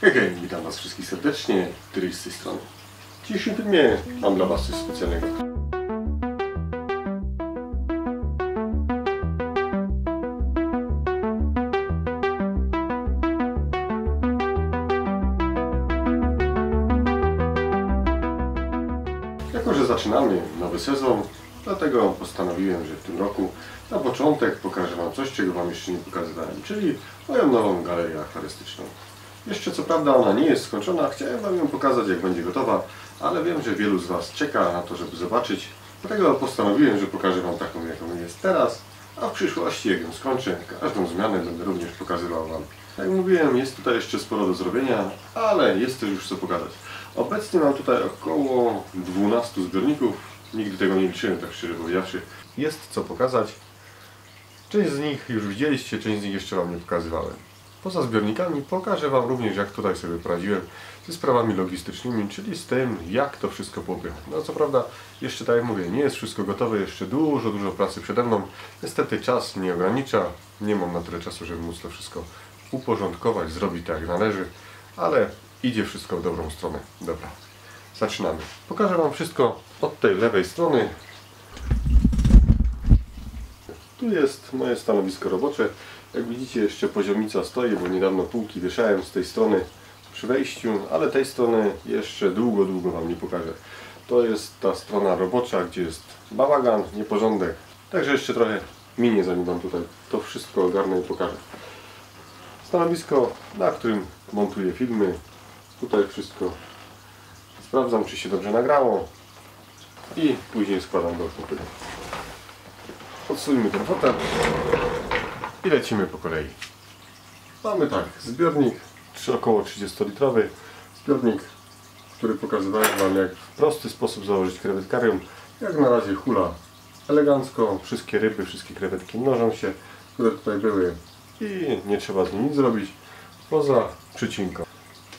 Hej, witam Was wszystkich serdecznie, Tyryś z tej strony. W dzisiejszym filmie mam dla Was coś specjalnego. Jako że zaczynamy nowy sezon, dlatego postanowiłem, że w tym roku na początek pokażę Wam coś, czego Wam jeszcze nie pokazywałem, czyli moją nową galerię akwarystyczną. Jeszcze co prawda ona nie jest skończona, chciałem Wam ją pokazać jak będzie gotowa, ale wiem, że wielu z Was czeka na to, żeby zobaczyć. Dlatego postanowiłem, że pokażę Wam taką, jaką jest teraz, a w przyszłości, jak ją skończę, każdą zmianę będę również pokazywał Wam. Jak mówiłem, jest tutaj jeszcze sporo do zrobienia, ale jest też już co pokazać. Obecnie mam tutaj około 12 zbiorników, nigdy tego nie liczyłem, tak szczerze powiedziawszy. Jest co pokazać. Część z nich już widzieliście, część z nich jeszcze Wam nie pokazywałem. Poza zbiornikami pokażę Wam również, jak tutaj sobie poradziłem ze sprawami logistycznymi, czyli z tym, jak to wszystko popychać. No co prawda, jeszcze tak jak mówię, nie jest wszystko gotowe, jeszcze dużo pracy przede mną. Niestety czas nie ogranicza, nie mam na tyle czasu, żeby móc to wszystko uporządkować, zrobić tak jak należy, ale idzie wszystko w dobrą stronę. Dobra, zaczynamy. Pokażę Wam wszystko od tej lewej strony. Tu jest moje stanowisko robocze. Jak widzicie, jeszcze poziomica stoi, bo niedawno półki wieszałem z tej strony przy wejściu, ale tej strony jeszcze długo Wam nie pokażę. To jest ta strona robocza, gdzie jest bałagan, nieporządek. Także jeszcze trochę minie, zanim Wam tutaj to wszystko ogarnę i pokażę. Stanowisko, na którym montuję filmy. Tutaj wszystko sprawdzam, czy się dobrze nagrało i później składam do kupy. Odsuńmy ten fotel i lecimy po kolei. Mamy tak, zbiornik około 30-litrowy, zbiornik, który pokazywałem Wam, jak w prosty sposób założyć krewetkarium. Jak na razie hula elegancko, wszystkie ryby, wszystkie krewetki mnożą się, które tutaj były i nie trzeba z nimi nic zrobić poza przycinką.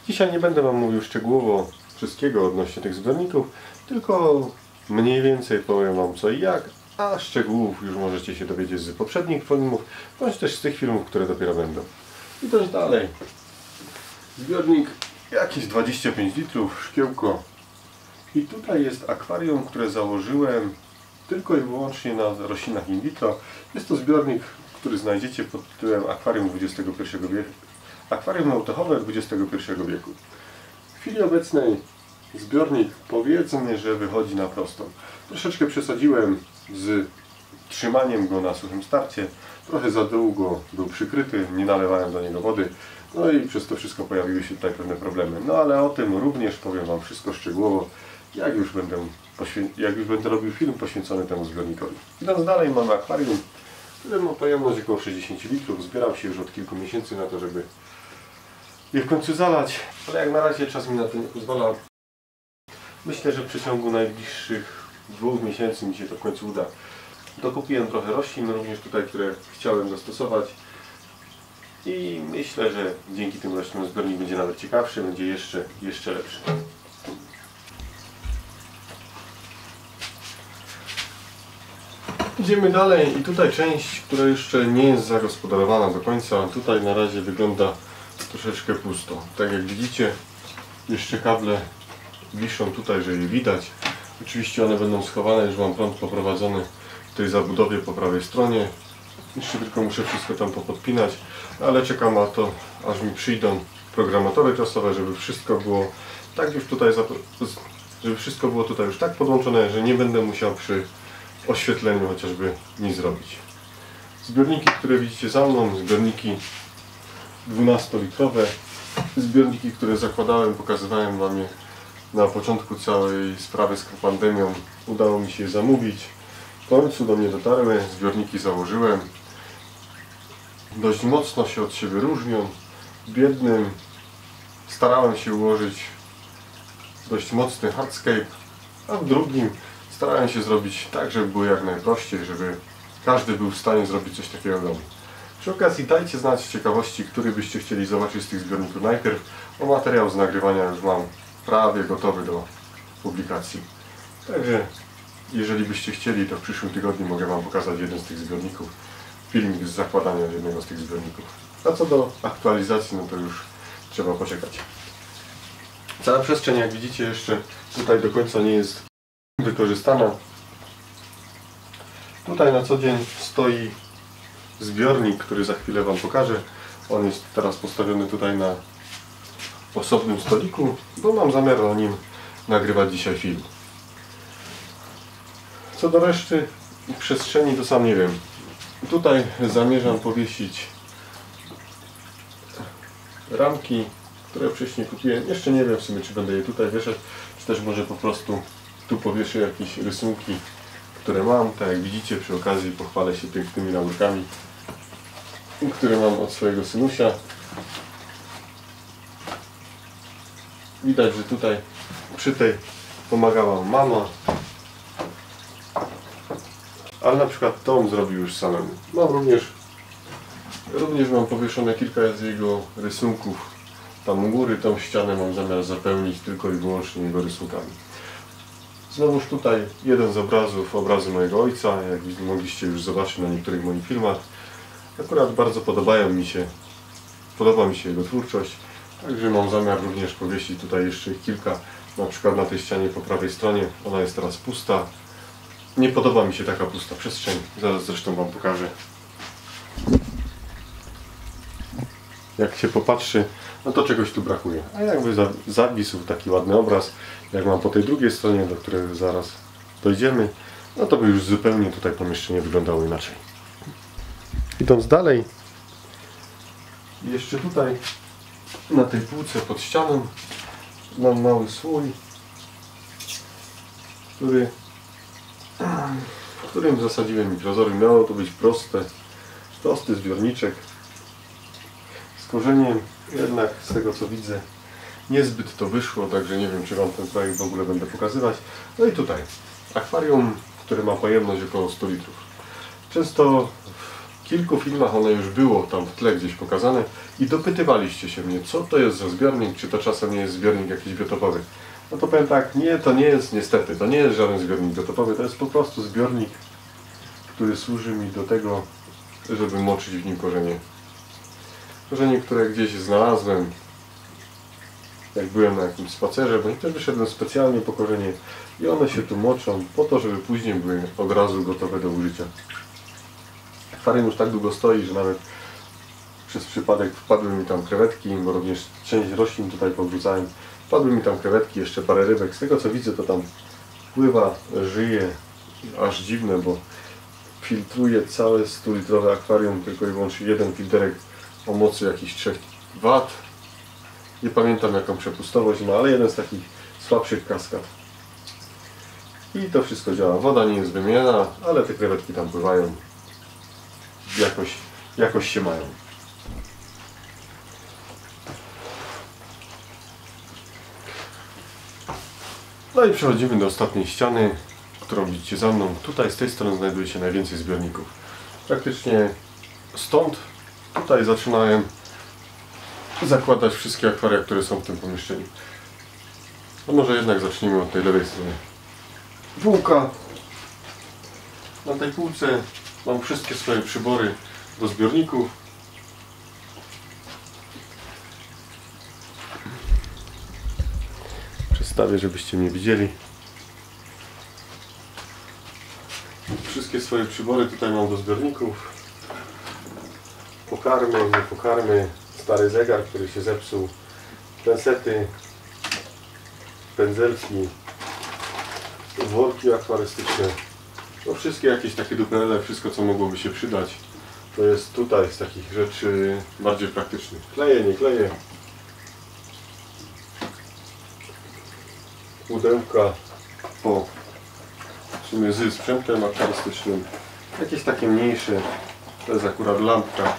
Dzisiaj nie będę Wam mówił szczegółowo wszystkiego odnośnie tych zbiorników, tylko mniej więcej powiem Wam co i jak, a szczegółów już możecie się dowiedzieć z poprzednich filmów, bądź też z tych filmów, które dopiero będą. Idąc dalej, zbiornik jakieś 25 litrów, szkiełko. I tutaj jest akwarium, które założyłem tylko i wyłącznie na roślinach in vitro. Jest to zbiornik, który znajdziecie pod tytułem Akwarium XXI wieku. Akwarium autochowe XXI wieku. W chwili obecnej zbiornik, powiedzmy, że wychodzi na prostą. Troszeczkę przesadziłem z trzymaniem go na suchym starcie. Trochę za długo był przykryty, nie nalewałem do niego wody. No i przez to wszystko pojawiły się tutaj pewne problemy. No ale o tym również powiem Wam wszystko szczegółowo, jak już będę robił film poświęcony temu zbiornikowi. Idąc dalej, mamy akwarium, które ma pojemność około 60 litrów. Zbierał się już od kilku miesięcy na to, żeby je w końcu zalać, ale jak na razie czas mi na to nie pozwala. Myślę, że w przeciągu najbliższych 2 miesięcy mi się to w końcu uda. Dokupiłem trochę roślin również tutaj, które chciałem zastosować i myślę, że dzięki tym roślinom zbiornik będzie nawet ciekawszy, będzie jeszcze lepszy. Idziemy dalej i tutaj część, która jeszcze nie jest zagospodarowana do końca. Tutaj na razie wygląda troszeczkę pusto. Tak jak widzicie, jeszcze kable wiszą tutaj, że je widać. Oczywiście one będą schowane, już mam prąd poprowadzony w tej zabudowie po prawej stronie. Jeszcze tylko muszę wszystko tam popodpinać, ale czekam na to, aż mi przyjdą programatory czasowe, żeby wszystko było tak już tutaj, już tak podłączone, że nie będę musiał przy oświetleniu chociażby nic zrobić. Zbiorniki, które widzicie za mną, zbiorniki 12-litrowe, zbiorniki, które zakładałem, pokazywałem Wam je na początku całej sprawy z pandemią. Udało mi się je zamówić. W końcu do mnie dotarły, zbiorniki założyłem. Dość mocno się od siebie różnią. W jednym starałem się ułożyć dość mocny hardscape, a w drugim starałem się zrobić tak, żeby było jak najprościej, żeby każdy był w stanie zrobić coś takiego w domu. Przy okazji dajcie znać z ciekawości, który byście chcieli zobaczyć z tych zbiorników najpierw, bo materiał z nagrywania już mam prawie gotowy do publikacji. Także jeżeli byście chcieli, to w przyszłym tygodniu mogę Wam pokazać jeden z tych zbiorników, filmik z zakładania jednego z tych zbiorników. A co do aktualizacji, no to już trzeba poczekać. Cała przestrzeń, jak widzicie, jeszcze tutaj do końca nie jest wykorzystana. Tutaj na co dzień stoi zbiornik, który za chwilę Wam pokażę. On jest teraz postawiony tutaj na osobnym stoliku, bo mam zamiar na nim nagrywać dzisiaj film. Co do reszty przestrzeni, to sam nie wiem. Tutaj zamierzam powiesić ramki, które wcześniej kupiłem. Jeszcze nie wiem w sumie, czy będę je tutaj wieszać, czy też może po prostu tu powieszę jakieś rysunki, które mam. Tak jak widzicie, przy okazji pochwalę się pięknymi laurkami, które mam od swojego synusia. Widać, że tutaj przy tej pomagała mama, ale na przykład Tom zrobił już samemu. Mam również mam powieszone kilka z jego rysunków tam u góry. Tą ścianę mam zamiar zapełnić tylko i wyłącznie jego rysunkami. Znowuż tutaj jeden z obrazy mojego ojca, jak mogliście już zobaczyć na niektórych moich filmach. Akurat bardzo podoba mi się jego twórczość, także mam zamiar również powiesić tutaj jeszcze kilka, na przykład na tej ścianie po prawej stronie. Ona jest teraz pusta. Nie podoba mi się taka pusta przestrzeń, zaraz zresztą Wam pokażę. Jak się popatrzy, no to czegoś tu brakuje. A jakby zawisł taki ładny obraz, jak mam po tej drugiej stronie, do której zaraz dojdziemy, no to by już zupełnie tutaj pomieszczenie wyglądało inaczej. Idąc dalej, jeszcze tutaj na tej półce pod ścianą mam mały słój, w którym zasadziłem mikrozory. Miało to być prosty zbiorniczek z korzeniem, jednak z tego co widzę niezbyt to wyszło, także nie wiem, czy Wam ten projekt w ogóle będę pokazywać. No i tutaj akwarium, które ma pojemność około 100 litrów. Często w kilku filmach one już było tam w tle gdzieś pokazane i dopytywaliście się mnie, co to jest za zbiornik, czy to czasem nie jest zbiornik jakiś biotopowy. No to powiem tak, nie, to nie jest niestety, to nie jest żaden zbiornik biotopowy, to jest po prostu zbiornik, który służy mi do tego, żeby moczyć w nim korzenie. Korzenie, które gdzieś znalazłem, jak byłem na jakimś spacerze, bo też wyszedłem specjalnie po korzenie i one się tu moczą po to, żeby później były od razu gotowe do użycia. Akwarium już tak długo stoi, że nawet przez przypadek wpadły mi tam krewetki, bo również część roślin tutaj powrzucałem. Wpadły mi tam krewetki, jeszcze parę rybek. Z tego co widzę, to tam pływa, żyje, aż dziwne, bo filtruje całe 100-litrowe akwarium, tylko i wyłącznie jeden filterek o mocy jakichś 3 W. Nie pamiętam jaką przepustowość ma, ale jeden z takich słabszych kaskad. I to wszystko działa. Woda nie jest wymieniana, ale te krewetki tam pływają. Jakoś się mają. No i przechodzimy do ostatniej ściany, którą widzicie za mną. Tutaj z tej strony znajduje się najwięcej zbiorników. Praktycznie stąd tutaj zaczynałem zakładać wszystkie akwaria, które są w tym pomieszczeniu. No może jednak zacznijmy od tej lewej strony. Półka. Na tej półce mam wszystkie swoje przybory do zbiorników. Przedstawię, żebyście mnie widzieli. Wszystkie swoje przybory tutaj mam do zbiorników. Pokarmy, nie pokarmy, stary zegar, który się zepsuł, pensety, pędzelki, worki akwarystyczne. No wszystkie jakieś takie duperele, wszystko co mogłoby się przydać. To jest tutaj z takich rzeczy bardziej praktycznych. Kleję, nie kleję. Pudełka po w sumie z sprzętem akwarystycznym. Jakieś takie mniejsze. To jest akurat lampka,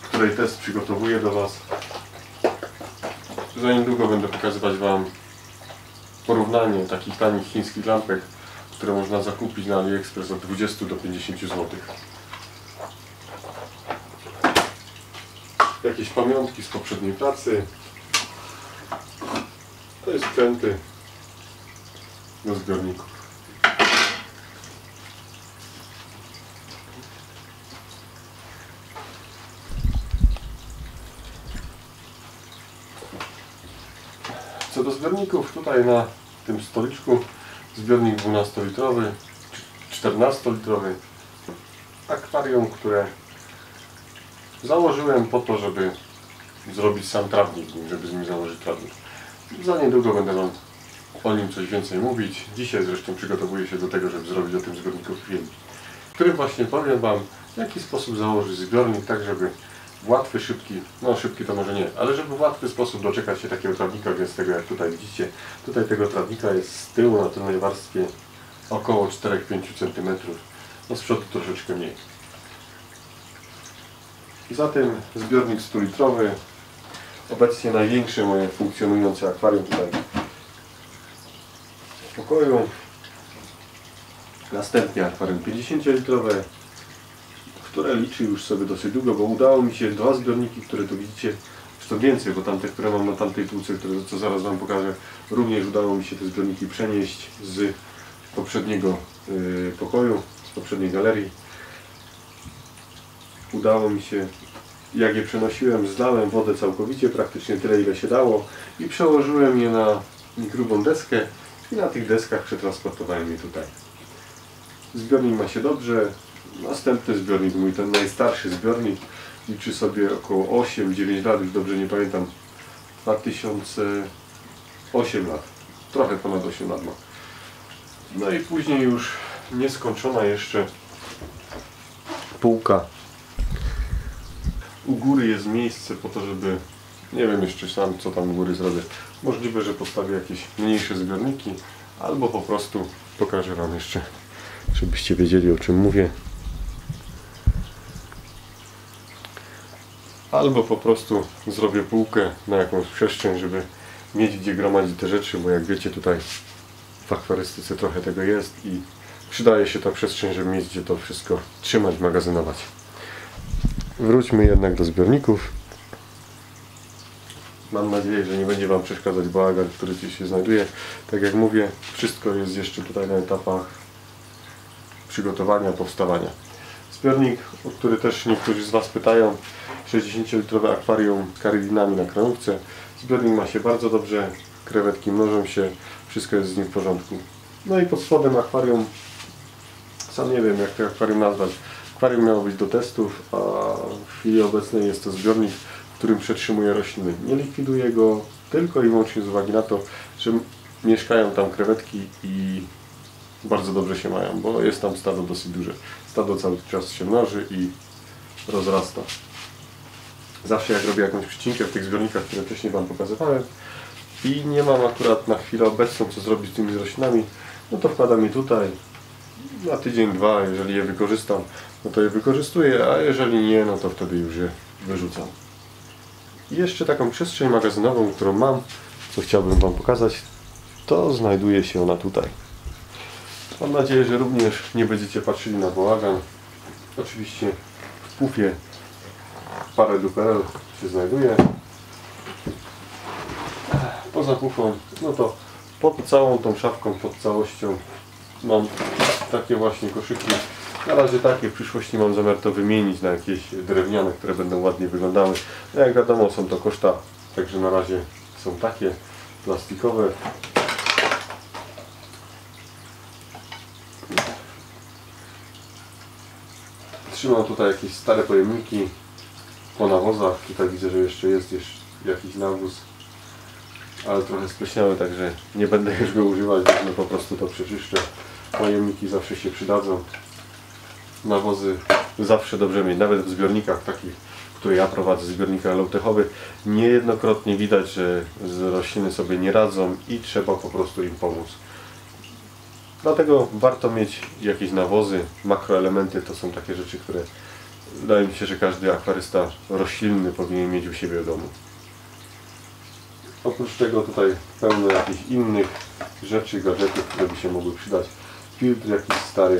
której test przygotowuję do Was. Za niedługo będę pokazywać Wam porównanie takich tanich chińskich lampek, które można zakupić na AliExpress od 20 do 50 zł. Jakieś pamiątki z poprzedniej pracy. To jest kręty do zbiorników. Co do zbiorników, tutaj na tym stoliczku zbiornik 12-litrowy, 14-litrowy, akwarium, które założyłem po to, żeby zrobić sam trawnik, żeby z nim założyć trawnik. Za niedługo będę Wam o nim coś więcej mówić. Dzisiaj zresztą przygotowuję się do tego, żeby zrobić o tym zbiorniku film, w którym właśnie powiem Wam, w jaki sposób założyć zbiornik, tak żeby w łatwy, szybki, no szybki to może nie, ale żeby w łatwy sposób doczekać się takiego trawnika gęstego, jak tutaj widzicie. Tutaj tego trawnika jest z tyłu na tylnej warstwie około 4-5 cm, no z przodu troszeczkę mniej. Zatem zbiornik 100-litrowy, obecnie największe moje funkcjonujące akwarium tutaj w pokoju. Następnie akwarium 50-litrowe, które liczy już sobie dosyć długo, bo udało mi się dwa zbiorniki, które tu widzicie, to więcej, bo tamte, które mam na tamtej półce, co zaraz Wam pokażę, również udało mi się te zbiorniki przenieść z poprzedniego pokoju, z poprzedniej galerii. Udało mi się, jak je przenosiłem, zlałem wodę całkowicie, praktycznie tyle, ile się dało i przełożyłem je na grubą deskę i na tych deskach przetransportowałem je tutaj. Zbiornik ma się dobrze. Następny zbiornik, mój ten najstarszy zbiornik, liczy sobie około 8-9 lat, już dobrze nie pamiętam, 2008 lat, trochę ponad 8 lat ma. No i później już nieskończona jeszcze półka. U góry jest miejsce po to, żeby, nie wiem jeszcze sam co tam u góry zrobię. Możliwe, że postawię jakieś mniejsze zbiorniki, albo po prostu pokażę Wam jeszcze, żebyście wiedzieli, o czym mówię. Albo po prostu zrobię półkę na jakąś przestrzeń, żeby mieć gdzie gromadzić te rzeczy, bo jak wiecie, tutaj w akwarystyce trochę tego jest i przydaje się ta przestrzeń, żeby mieć gdzie to wszystko trzymać, magazynować. Wróćmy jednak do zbiorników. Mam nadzieję, że nie będzie Wam przeszkadzać bałagan, który tu się znajduje. Tak jak mówię, wszystko jest jeszcze tutaj na etapach przygotowania, powstawania. Zbiornik, o który też niektórzy z Was pytają, 60-litrowe akwarium z karydinami na kremówce. Zbiornik ma się bardzo dobrze, krewetki mnożą się, wszystko jest z nim w porządku. No i pod spodem akwarium, sam nie wiem jak to akwarium nazwać. Akwarium miało być do testów, a w chwili obecnej jest to zbiornik, w którym przetrzymuję rośliny. Nie likwiduję go tylko i wyłącznie z uwagi na to, że mieszkają tam krewetki i bardzo dobrze się mają, bo jest tam stado dosyć duże. Stado cały czas się mnoży i rozrasta. Zawsze jak robię jakąś przycinkę w tych zbiornikach, które wcześniej Wam pokazywałem i nie mam akurat na chwilę obecną co zrobić z tymi roślinami, no to wkładam je tutaj na tydzień, dwa, jeżeli je wykorzystam, no to je wykorzystuję, a jeżeli nie, no to wtedy już je wyrzucam. I jeszcze taką przestrzeń magazynową, którą mam, co chciałbym Wam pokazać, to znajduje się ona tutaj. Mam nadzieję, że również nie będziecie patrzyli na bałagan. Oczywiście w pufie parę duperel się znajduje. Poza pufą, no to pod całą tą szafką, pod całością mam takie właśnie koszyki. Na razie takie, w przyszłości mam zamiar to wymienić na jakieś drewniane, które będą ładnie wyglądały. No jak wiadomo, są to koszta, także na razie są takie plastikowe. Trzymam tutaj jakieś stare pojemniki po nawozach. Tutaj widzę, że jeszcze jest jakiś nawóz, ale trochę spleśniały, także nie będę już go używać, no po prostu to przeczyszczę. Pojemniki zawsze się przydadzą. Nawozy zawsze dobrze mieć, nawet w zbiornikach takich, które ja prowadzę, zbiornikach low-techowych, niejednokrotnie widać, że rośliny sobie nie radzą i trzeba po prostu im pomóc. Dlatego warto mieć jakieś nawozy, makroelementy, to są takie rzeczy, które wydaje mi się, że każdy akwarysta roślinny powinien mieć u siebie w domu. Oprócz tego tutaj pełno jakichś innych rzeczy, gadżetów, które by się mogły przydać. Filtr jakiś stary,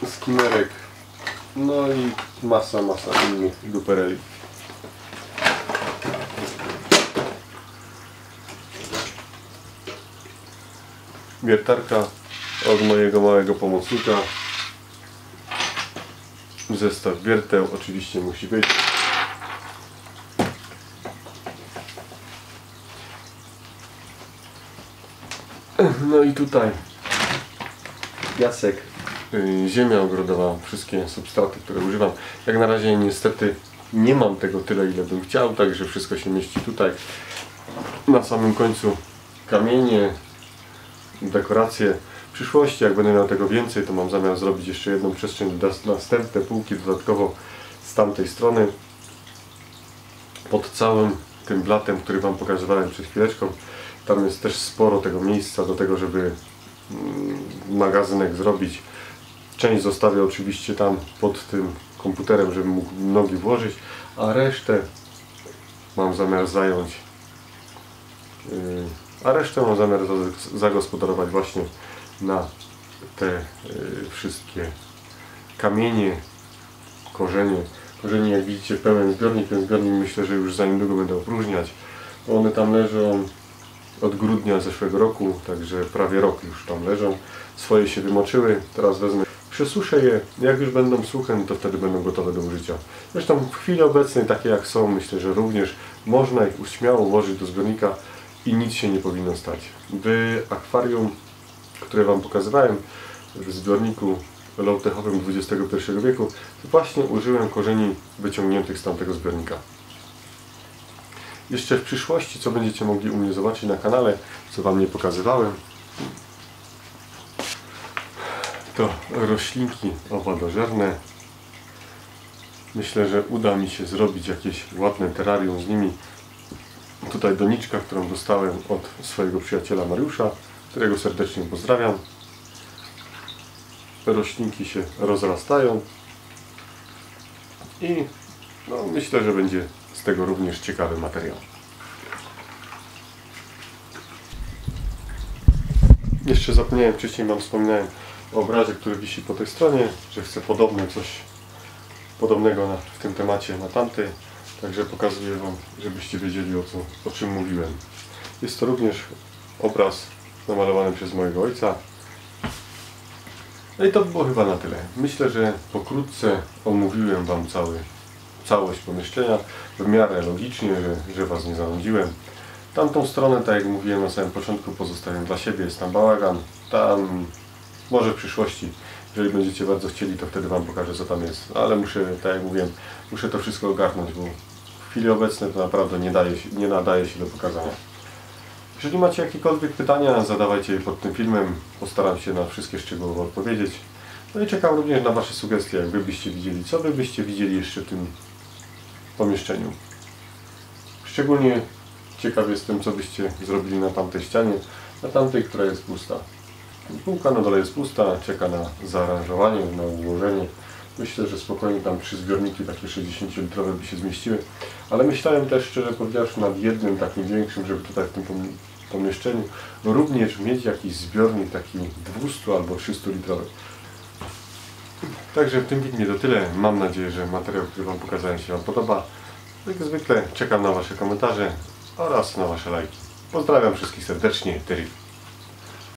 skimerek, no i masa innych dupereli. Wiertarka od mojego małego pomocnika. Zestaw wierteł oczywiście musi być. No i tutaj piasek, ziemia ogrodowa, wszystkie substraty, które używam. Jak na razie niestety nie mam tego tyle, ile bym chciał, także wszystko się mieści tutaj. Na samym końcu kamienie, dekoracje. W przyszłości, jak będę miał tego więcej, to mam zamiar zrobić jeszcze jedną przestrzeń, następne półki dodatkowo z tamtej strony. Pod całym tym blatem, który Wam pokazywałem przed chwileczką, tam jest też sporo tego miejsca do tego, żeby magazynek zrobić. Część zostawię oczywiście tam pod tym komputerem, żebym mógł nogi włożyć, a resztę mam zamiar zająć, zagospodarować właśnie na te wszystkie kamienie, korzenie. Korzenie, jak widzicie, pełen zbiornik. Ten zbiornik myślę, że już za niedługo będę opróżniać. One tam leżą od grudnia zeszłego roku, także prawie rok już tam leżą. Swoje się wymoczyły, teraz wezmę, przesuszę je, jak już będą suche, to wtedy będą gotowe do użycia. Zresztą w chwili obecnej, takie jak są, myślę, że również można ich śmiało włożyć do zbiornika i nic się nie powinno stać. W akwarium, które Wam pokazywałem, w zbiorniku low-techowym XXI wieku, to właśnie użyłem korzeni wyciągniętych z tamtego zbiornika. Jeszcze w przyszłości, co będziecie mogli u mnie zobaczyć na kanale, co Wam nie pokazywałem, to roślinki owadożerne. Myślę, że uda mi się zrobić jakieś ładne terrarium z nimi. Tutaj doniczka, którą dostałem od swojego przyjaciela Mariusza, którego serdecznie pozdrawiam. Roślinki się rozrastają i no, myślę, że będzie z tego również ciekawy materiał. Jeszcze zapomniałem, wcześniej Wam wspominałem o obrazie, który wisi po tej stronie, że chcę coś podobnego w tym temacie na tamtej, także pokazuję Wam, żebyście wiedzieli, o czym mówiłem. Jest to również obraz namalowany przez mojego ojca. No i to było chyba na tyle. Myślę, że pokrótce omówiłem Wam całość pomieszczenia, w miarę logicznie, że Was nie zanudziłem. Tamtą stronę, tak jak mówiłem na samym początku, pozostawiam dla siebie, jest tam bałagan. Tam może w przyszłości, jeżeli będziecie bardzo chcieli, to wtedy Wam pokażę, co tam jest. Ale muszę, tak jak mówiłem, muszę to wszystko ogarnąć, bo w chwili obecnej to naprawdę nie nadaje się do pokazania. Jeżeli macie jakiekolwiek pytania, zadawajcie je pod tym filmem. Postaram się na wszystkie szczegółowo odpowiedzieć. No i czekam również na Wasze sugestie, jak Wy byście widzieli, co Wy byście widzieli jeszcze w tym pomieszczeniu. Szczególnie ciekaw jestem, co byście zrobili na tamtej ścianie, na tamtej, która jest pusta. Półka na dole jest pusta, czeka na zaaranżowanie, na ułożenie. Myślę, że spokojnie tam 3 zbiorniki takie 60-litrowe by się zmieściły. Ale myślałem też, szczerze powiedziawszy, nad jednym takim większym, żeby tutaj w tym pomieszczeniu również mieć jakiś zbiornik taki 200 albo 300 litrowy. Także w tym filmie to tyle. Mam nadzieję, że materiał, który Wam pokazałem, się Wam podoba. Jak zwykle czekam na Wasze komentarze oraz na Wasze lajki. Pozdrawiam wszystkich serdecznie. Terry.